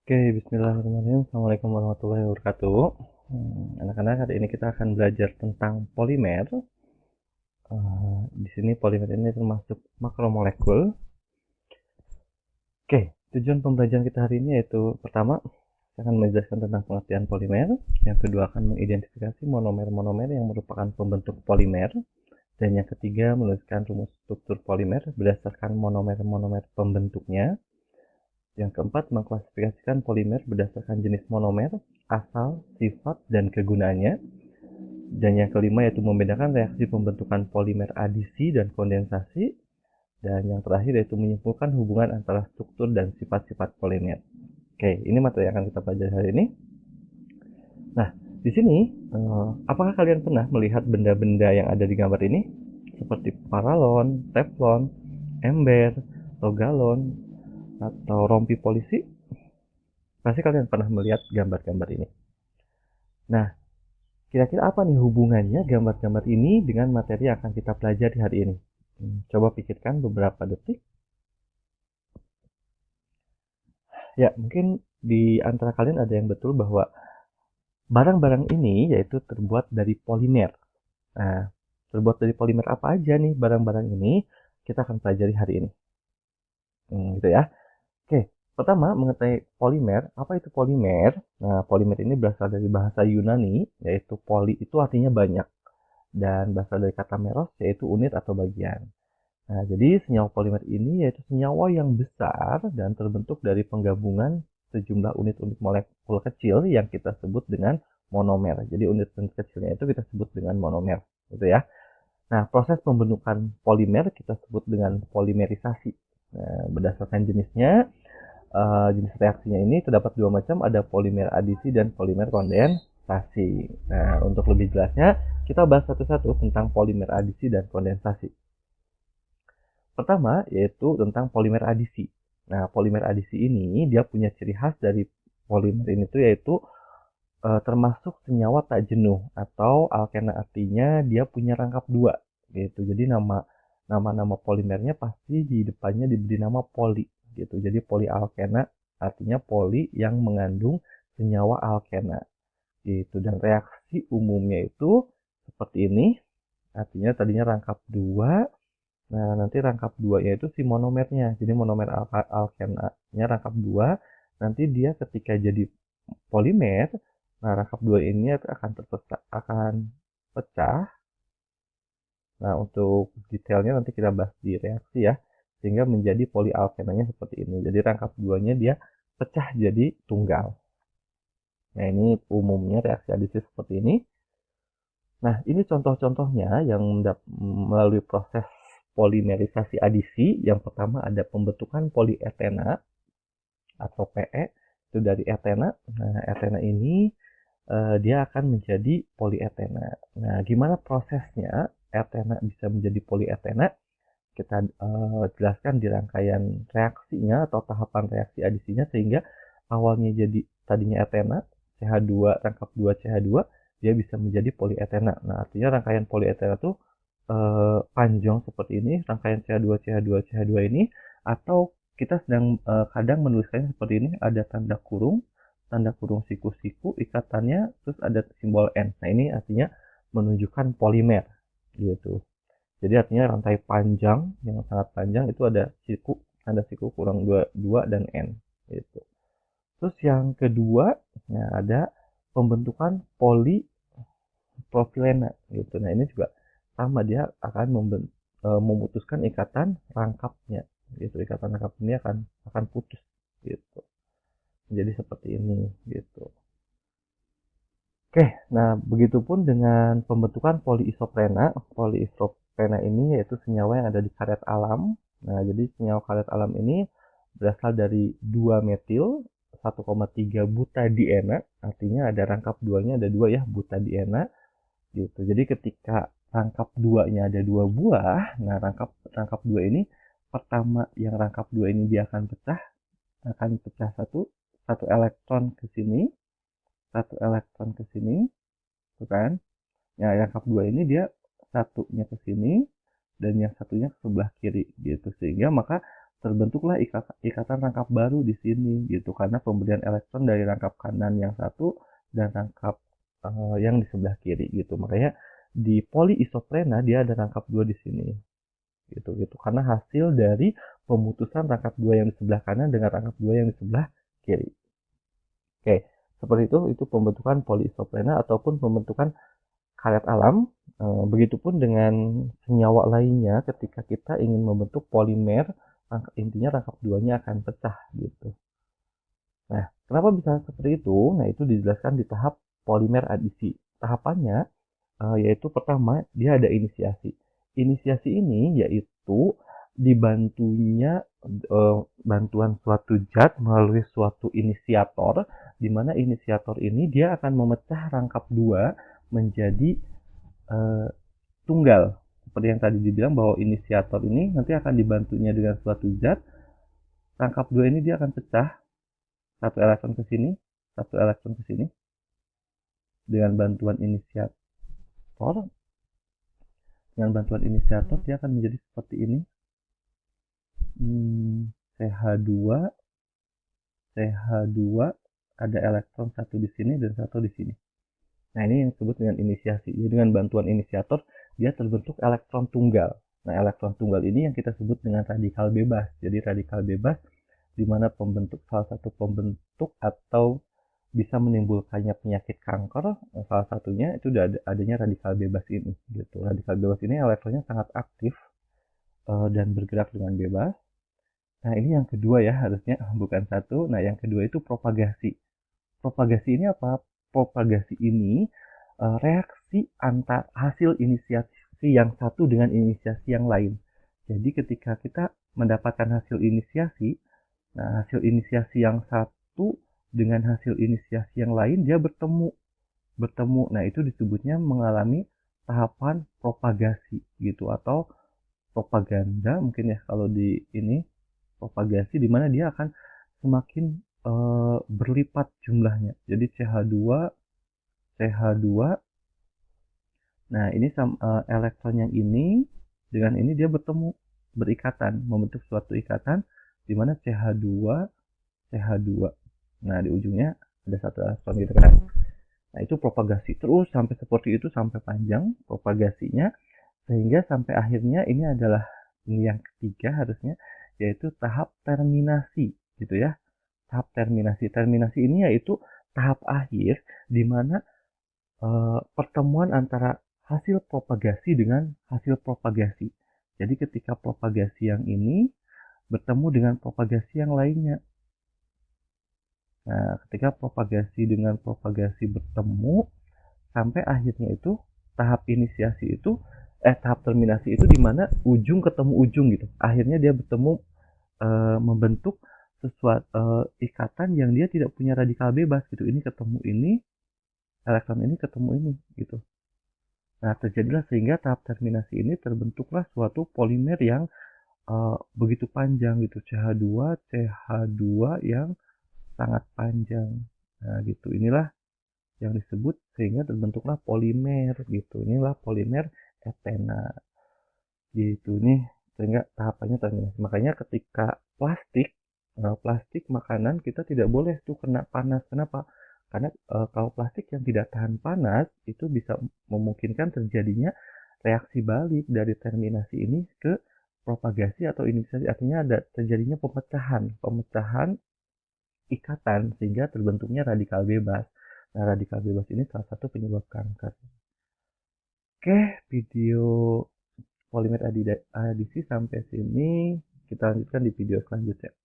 Oke, bismillahirrahmanirrahim. Assalamualaikum warahmatullahi wabarakatuh. Anak-anak, hari ini kita akan belajar tentang polimer. Di sini polimer ini termasuk makromolekul. Oke, tujuan pembelajaran kita hari ini yaitu pertama, saya akan menjelaskan tentang pengertian polimer. Yang kedua akan mengidentifikasi monomer-monomer yang merupakan pembentuk polimer. Dan yang ketiga, menuliskan rumus struktur polimer berdasarkan monomer-monomer pembentuknya. Yang keempat, mengklasifikasikan polimer berdasarkan jenis monomer, asal, sifat, dan kegunaannya. Dan yang kelima yaitu membedakan reaksi pembentukan polimer adisi dan kondensasi. Dan yang terakhir yaitu menyimpulkan hubungan antara struktur dan sifat-sifat polimer. Oke, ini materi yang akan kita pelajari hari ini. Nah, di sini, apakah kalian pernah melihat benda-benda yang ada di gambar ini? Seperti paralon, teflon, ember, atau galon, atau rompi polisi? Pasti kalian pernah melihat gambar-gambar ini. Nah, kira-kira apa nih hubungannya gambar-gambar ini dengan materi yang akan kita pelajari hari ini? Coba pikirkan beberapa detik. Ya, mungkin di antara kalian ada yang betul bahwa barang-barang ini yaitu terbuat dari polimer. Nah, terbuat dari polimer apa aja nih barang-barang ini? Kita akan pelajari hari ini. Gitu ya. Oke, pertama mengenai polimer. Apa itu polimer? Nah, polimer ini berasal dari bahasa Yunani, yaitu poli itu artinya banyak. Dan berasal dari kata meros, yaitu unit atau bagian. Nah, jadi senyawa polimer ini yaitu senyawa yang besar dan terbentuk dari penggabungan sejumlah unit-unit molekul kecil yang kita sebut dengan monomer. Jadi unit-unit kecilnya itu kita sebut dengan monomer, gitu ya. Nah, proses pembentukan polimer kita sebut dengan polimerisasi. Nah, berdasarkan jenisnya, jenis reaksinya ini terdapat dua macam, ada polimer adisi dan polimer kondensasi. Nah, untuk lebih jelasnya, kita bahas satu-satu tentang polimer adisi dan kondensasi. Pertama, yaitu tentang polimer adisi. Nah, polimer adisi ini dia punya ciri khas dari polimer ini tuh yaitu termasuk senyawa tak jenuh atau alkena, artinya dia punya rangkap dua gitu. Jadi nama polimernya pasti di depannya diberi nama poli gitu. Jadi polialkena artinya poli yang mengandung senyawa alkena gitu. Dan reaksi umumnya itu seperti ini. Artinya tadinya rangkap dua. Nah, nanti rangkap dua yaitu si monomernya. Jadi monomer alkenanya rangkap dua. Nanti dia ketika jadi polimer, nah rangkap dua ini akan pecah. Nah, untuk detailnya nanti kita bahas di reaksi ya. Sehingga menjadi polialkenanya seperti ini. Jadi rangkap duanya dia pecah jadi tunggal. Nah, ini umumnya reaksi adisi seperti ini. Nah, ini contoh-contohnya yang melalui proses polimerisasi adisi. Yang pertama ada pembentukan polietena atau PE, itu dari etena. Nah, etena ini dia akan menjadi polietena. Nah, gimana prosesnya etena bisa menjadi polietena? Kita jelaskan di rangkaian reaksinya atau tahapan reaksi adisinya, sehingga awalnya jadi tadinya etena, CH2 rangkap 2 CH2, dia bisa menjadi polietena. Nah, artinya rangkaian polietena tuh panjang seperti ini, rangkaian CH2 CH2 CH2 ini, atau kita sedang kadang menuliskannya seperti ini, ada tanda kurung siku-siku, ikatannya, terus ada simbol N. Nah, ini artinya menunjukkan polimer gitu. Jadi artinya rantai panjang yang sangat panjang itu ada siku, tanda siku kurang 2 dan N gitu. Terus yang kedua, nah ada pembentukan polipropilena gitu. Nah, ini juga sama, dia akan memutuskan ikatan rangkapnya gitu. Ikatan rangkap ini akan putus gitu. Jadi seperti ini gitu. Oke, nah begitupun dengan pembentukan poliisoprena. Poliisoprena ini yaitu senyawa yang ada di karet alam. Nah, jadi senyawa karet alam ini berasal dari 2 metil 1,3 butadiena. Artinya ada rangkap duanya ada 2 ya, butadiena gitu. Jadi ketika rangkap duanya ada 2 buah, nah rangkap 2 ini pertama yang rangkap 2 ini dia akan pecah satu elektron ke sini, satu elektron ke sini, tuh kan? Ya, yang rangkap 2 ini dia satunya ke sini dan yang satunya ke sebelah kiri gitu. Sehingga maka terbentuklah ikatan rangkap baru di sini gitu karena pemberian elektron dari rangkap kanan yang satu dan rangkap yang di sebelah kiri gitu. Makanya di poliisoprena dia ada rangkap dua di sini gitu karena hasil dari pemutusan rangkap dua yang di sebelah kanan dengan rangkap dua yang di sebelah kiri. Oke, seperti itu pembentukan poliisoprena ataupun pembentukan karet alam. Begitupun dengan senyawa lainnya ketika kita ingin membentuk polimer, intinya rangkap duanya akan pecah gitu. Nah, kenapa bisa seperti itu? Nah, itu dijelaskan di tahap polimer adisi. Tahapannya yaitu pertama dia ada inisiasi. Inisiasi ini yaitu dibantunya bantuan suatu zat melalui suatu inisiator, di mana inisiator ini dia akan memecah rangkap dua menjadi uh, tunggal. Seperti yang tadi dibilang bahwa inisiator ini nanti akan dibantunya dengan suatu zat, rangkap dua ini dia akan pecah, satu elektron ke sini, satu elektron ke sini, dengan bantuan inisiator. Dengan bantuan inisiator dia akan menjadi seperti ini. CH2 CH2 ada elektron satu di sini dan satu di sini. Nah, ini yang disebut dengan inisiasi. Jadi dengan bantuan inisiator dia terbentuk elektron tunggal. Nah, elektron tunggal ini yang kita sebut dengan radikal bebas. Jadi radikal bebas di mana salah satu pembentuk atau bisa menimbulkannya penyakit kanker, salah satunya itu adanya radikal bebas ini gitu. Radikal bebas ini elektronnya sangat aktif dan bergerak dengan bebas. Nah, ini yang kedua ya, harusnya bukan satu. Nah, yang kedua itu propagasi. Propagasi ini apa? Propagasi ini reaksi antar hasil inisiasi yang satu dengan inisiasi yang lain. Jadi ketika kita mendapatkan hasil inisiasi, nah hasil inisiasi yang satu dengan hasil inisiasi yang lain dia bertemu. Nah, itu disebutnya mengalami tahapan propagasi gitu atau propaganda mungkin ya kalau di ini propagasi di mana dia akan semakin berlipat jumlahnya. Jadi CH2. Nah, ini elektron yang ini dengan ini dia bertemu, berikatan, membentuk suatu ikatan di mana CH2. Nah, di ujungnya ada satu elektron gitu kan. Nah, itu propagasi terus sampai seperti itu sampai panjang propagasinya sehingga sampai akhirnya ini adalah ini yang ketiga harusnya yaitu tahap terminasi gitu ya. Tahap terminasi. Terminasi ini yaitu tahap akhir di mana pertemuan antara hasil propagasi dengan hasil propagasi. Jadi ketika propagasi yang ini bertemu dengan propagasi yang lainnya. Nah, ketika propagasi dengan propagasi bertemu sampai akhirnya itu tahap inisiasi itu tahap terminasi itu di mana ujung ketemu ujung gitu. Akhirnya dia bertemu membentuk sesuatu ikatan yang dia tidak punya radikal bebas gitu. Ini ketemu ini, elektron ini ketemu ini gitu. Nah, terjadilah sehingga tahap terminasi ini terbentuklah suatu polimer yang begitu panjang gitu, CH2 yang sangat panjang. Nah, gitu. Inilah yang disebut sehingga terbentuklah polimer gitu. Inilah polimer etena. Gitu nih, sehingga tahapannya terminasi. Makanya ketika plastik makanan kita tidak boleh tuh kena panas. Kenapa? Karena kalau plastik yang tidak tahan panas itu bisa memungkinkan terjadinya reaksi balik dari terminasi ini ke propagasi atau inisiasi, artinya ada terjadinya pemecahan ikatan sehingga terbentuknya radikal bebas. Nah, radikal bebas ini salah satu penyebab kanker. Oke, video polimer adisi sampai sini. Kita lanjutkan di video selanjutnya.